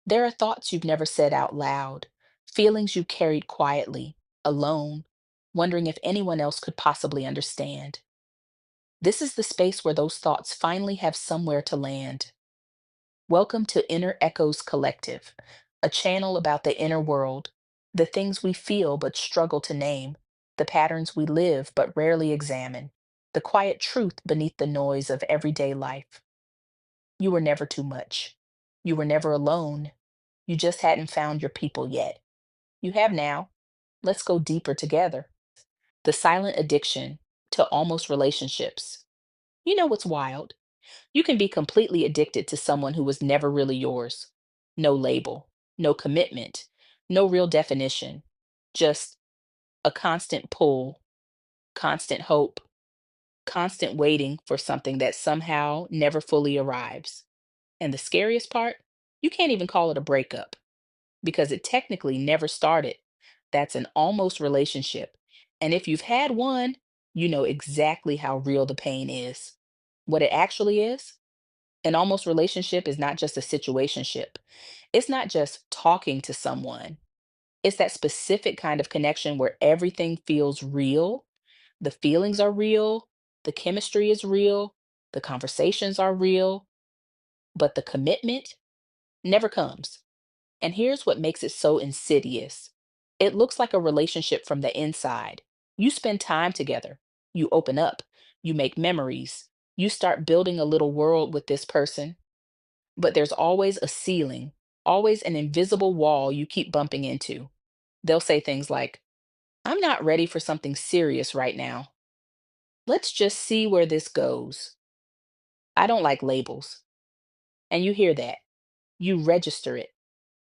There are thoughts you've never said out loud, feelings you carried quietly, alone, wondering if anyone else could possibly understand. This is the space where those thoughts finally have somewhere to land. Welcome to Inner Echoes Collective, a channel about the inner world, the things we feel but struggle to name, the patterns we live but rarely examine, the quiet truth beneath the noise of everyday life. You were never too much. You were never alone. You just hadn't found your people yet. You have now. Let's go deeper together. The silent addiction to almost relationships. You know what's wild? You can be completely addicted to someone who was never really yours. No label, no commitment, no real definition. Just a constant pull, constant hope, constant waiting for something that somehow never fully arrives. And the scariest part, you can't even call it a breakup because it technically never started. That's an almost relationship. And if you've had one, you know exactly how real the pain is. What it actually is, an almost relationship is not just a situationship. It's not just talking to someone. It's that specific kind of connection where everything feels real. The feelings are real. The chemistry is real. The conversations are real. But the commitment never comes. And here's what makes it so insidious: it looks like a relationship from the inside. You spend time together, you open up, you make memories, you start building a little world with this person, but there's always a ceiling, always an invisible wall you keep bumping into. They'll say things like, I'm not ready for something serious right now. Let's just see where this goes. I don't like labels. And you hear that. You register it.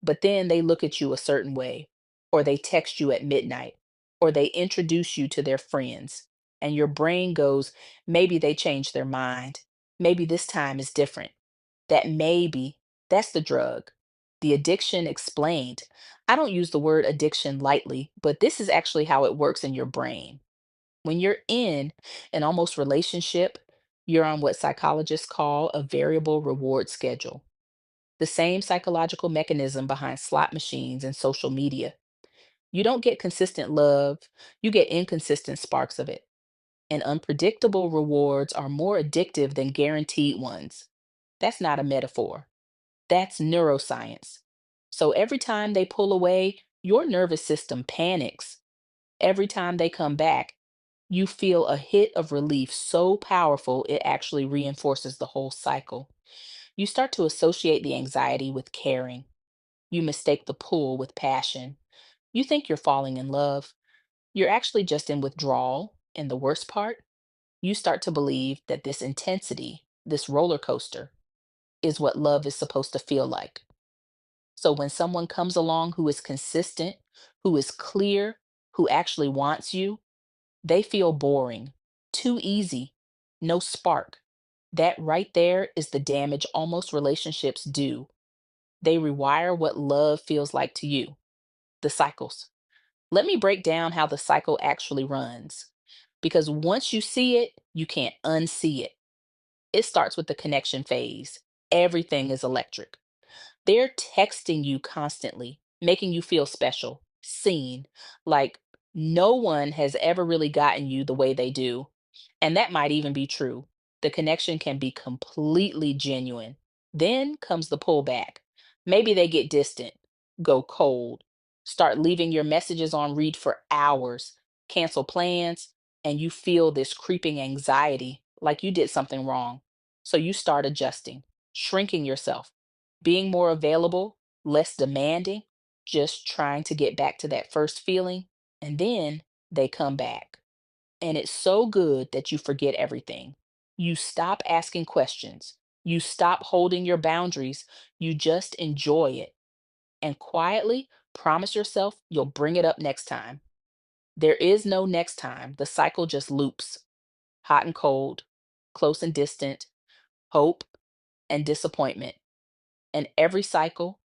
But then they look at you a certain way, or they text you at midnight, or they introduce you to their friends, and your brain goes, maybe they changed their mind. Maybe this time is different. That maybe, that's the drug. The addiction explained. I don't use the word addiction lightly, but this is actually how it works in your brain. When you're in an almost relationship, you're on what psychologists call a variable reward schedule, the same psychological mechanism behind slot machines and social media. You don't get consistent love, you get inconsistent sparks of it. And unpredictable rewards are more addictive than guaranteed ones. That's not a metaphor, that's neuroscience. So every time they pull away, your nervous system panics. Every time they come back, you feel a hit of relief so powerful it actually reinforces the whole cycle. You start to associate the anxiety with caring. You mistake the pull with passion. You think you're falling in love. You're actually just in withdrawal. And the worst part, you start to believe that this intensity, this roller coaster, is what love is supposed to feel like. So when someone comes along who is consistent, who is clear, who actually wants you, they feel boring, too easy, no spark. That right there is the damage almost relationships do. They rewire what love feels like to you, the cycles. Let me break down how the cycle actually runs. Because once you see it, you can't unsee it. It starts with the connection phase. Everything is electric. They're texting you constantly, making you feel special, seen, like no one has ever really gotten you the way they do. And that might even be true. The connection can be completely genuine. Then comes the pullback. Maybe they get distant, go cold, start leaving your messages on read for hours, cancel plans, and you feel this creeping anxiety like you did something wrong. So you start adjusting, shrinking yourself, being more available, less demanding, just trying to get back to that first feeling. And then they come back. And it's so good that you forget everything. You stop asking questions. You stop holding your boundaries. You just enjoy it. And quietly promise yourself you'll bring it up next time. There is no next time. The cycle just loops: hot and cold, close and distant, hope and disappointment. And every cycle,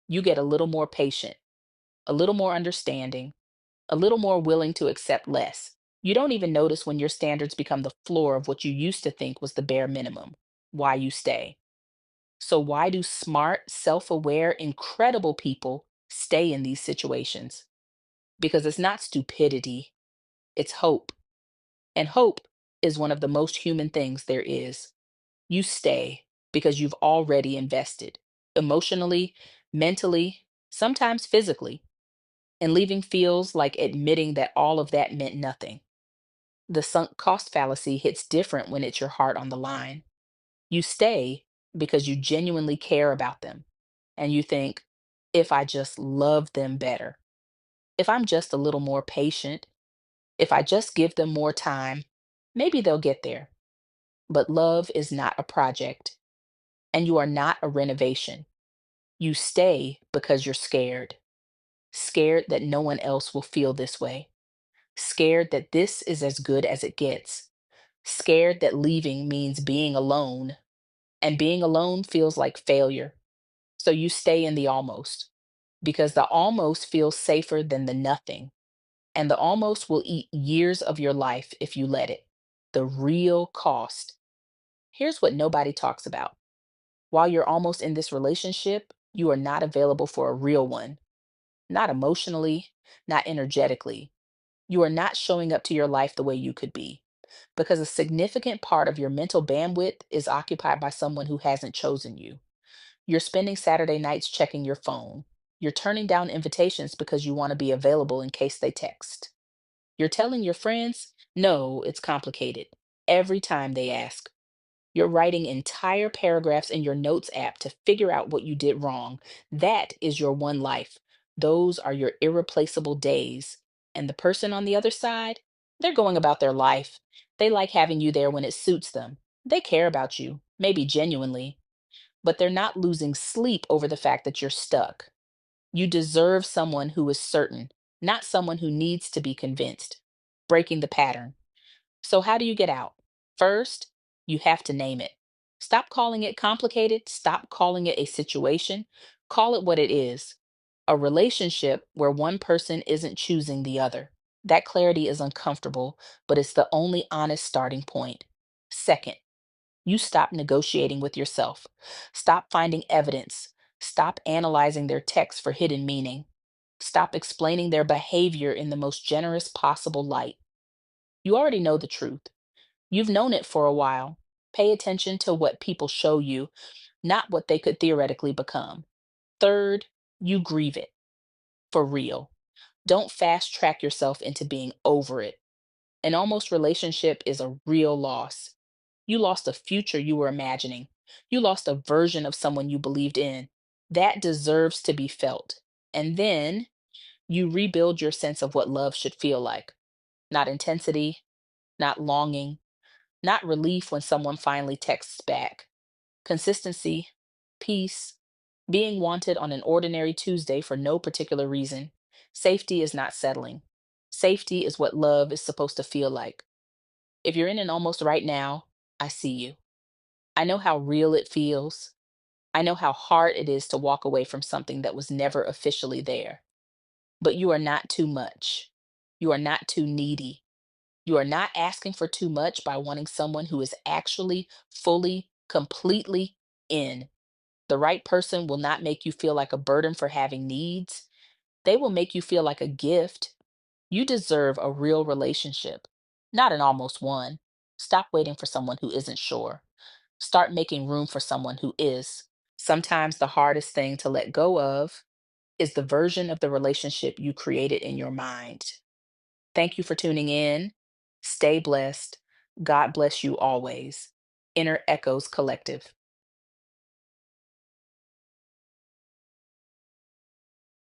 you get a little more patient, a little more understanding, a little more willing to accept less. You don't even notice when your standards become the floor of what you used to think was the bare minimum. Why you stay. So, why do smart, self aware, incredible people stay in these situations? Because it's not stupidity, it's hope. And hope is one of the most human things there is. You stay because you've already invested emotionally, mentally, sometimes physically. And leaving feels like admitting that all of that meant nothing. The sunk cost fallacy hits different when it's your heart on the line. You stay because you genuinely care about them. And you think, if I just love them better, if I'm just a little more patient, if I just give them more time, maybe they'll get there. But love is not a project, and you are not a renovation. You stay because you're scared, scared that no one else will feel this way, scared that this is as good as it gets, scared that leaving means being alone, and being alone feels like failure. So you stay in the almost because the almost feels safer than the nothing. And the almost will eat years of your life if you let it. The real cost. Here's what nobody talks about. While you're almost in this relationship, you are not available for a real one, not emotionally, not energetically. You are not showing up to your life the way you could be because a significant part of your mental bandwidth is occupied by someone who hasn't chosen you. You're spending Saturday nights checking your phone. You're turning down invitations because you want to be available in case they text. You're telling your friends, no, it's complicated, every time they ask. You're writing entire paragraphs in your notes app to figure out what you did wrong. That is your one life. Those are your irreplaceable days. And the person on the other side, they're going about their life. They like having you there when it suits them. They care about you, maybe genuinely, but they're not losing sleep over the fact that you're stuck. You deserve someone who is certain, not someone who needs to be convinced. Breaking the pattern. So, how do you get out? First, you have to name it. Stop calling it complicated. Stop calling it a situation. Call it what it is, a relationship where one person isn't choosing the other. That clarity is uncomfortable, but it's the only honest starting point. Second, you stop negotiating with yourself. Stop finding evidence. Stop analyzing their text for hidden meaning. Stop explaining their behavior in the most generous possible light. You already know the truth. You've known it for a while. Pay attention to what people show you, not what they could theoretically become. Third, you grieve it for real. Don't fast track yourself into being over it. An almost relationship is a real loss. You lost a future you were imagining. You lost a version of someone you believed in. That deserves to be felt. And then you rebuild your sense of what love should feel like. Not intensity, not longing, not relief when someone finally texts back. Consistency, peace, being wanted on an ordinary Tuesday for no particular reason. Safety is not settling. Safety is what love is supposed to feel like. If you're in an almost right now, I see you. I know how real it feels. I know how hard it is to walk away from something that was never officially there. But you are not too much. You are not too needy. You are not asking for too much by wanting someone who is actually fully, completely in. The right person will not make you feel like a burden for having needs. They will make you feel like a gift. You deserve a real relationship, not an almost one. Stop waiting for someone who isn't sure. Start making room for someone who is. Sometimes the hardest thing to let go of is the version of the relationship you created in your mind. Thank you for tuning in. Stay blessed. God bless you always. Inner Echoes Collective.